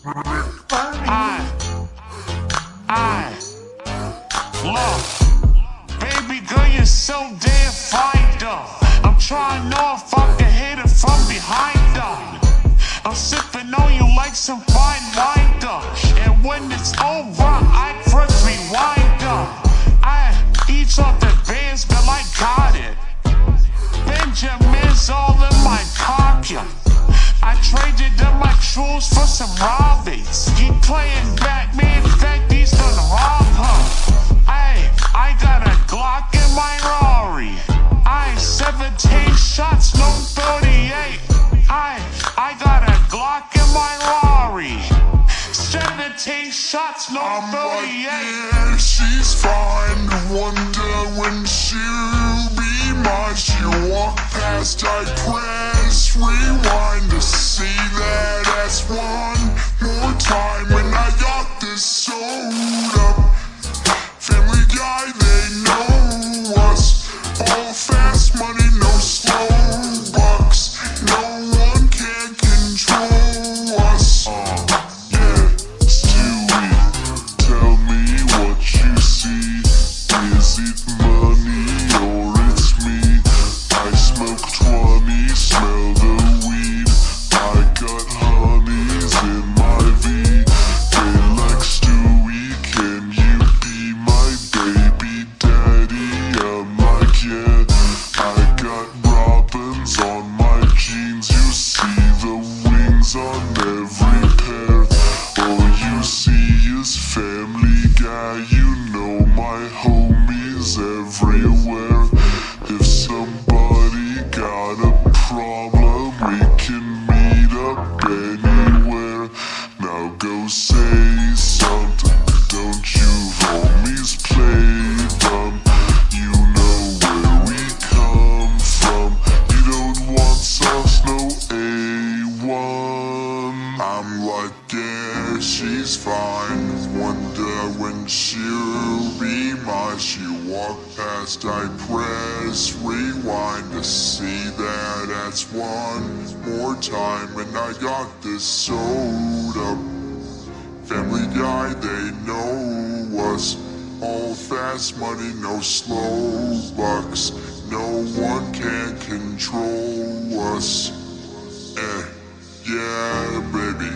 I look, baby girl, you're so damn fine, though. I'm trying to know if I can hit it from behind, though. I'm sipping on you like some fine wine, though. And when it's over, I press rewind, though. I eat off the bands, but I got it. Benjamin's all in my pocket. I traded in my jewels for some Raris. He playing Batman, think he's gonna rob her. I got a Glock in my Rari. 17 shots, no 38. I got a Glock in my Rari. 17 shots, no 38. I'm like, yeah, she's fine. Wonder when she'll be mine. She'll walk past, I press rewind to see that ass one more time. When I got this sold up, Family Guy, they know us. All fast money, no slow bucks. No one can control us. Yeah, Stewie, tell me what you see. Is it money or it's me? I smoke 20, smell the weed. I got honeys in my V. They like Stewie, can you be my baby daddy? I'm like, yeah. I got robins on my jeans. You see the wings on every pair. All you see is Family Guy. You know my homies everywhere. If somebody got a problem, we can meet up anywhere. Now go say something, don't you homies play dumb. You know where we come from. You don't want sauce, no A1. I'm like, yeah, she's fine. Wonder when she'll be mine. She'll walk past, I press rewind to see that that's one more time. And I got this sold up. Family Guy, they know us. All fast money, no slow bucks. No one can control us. Yeah, baby.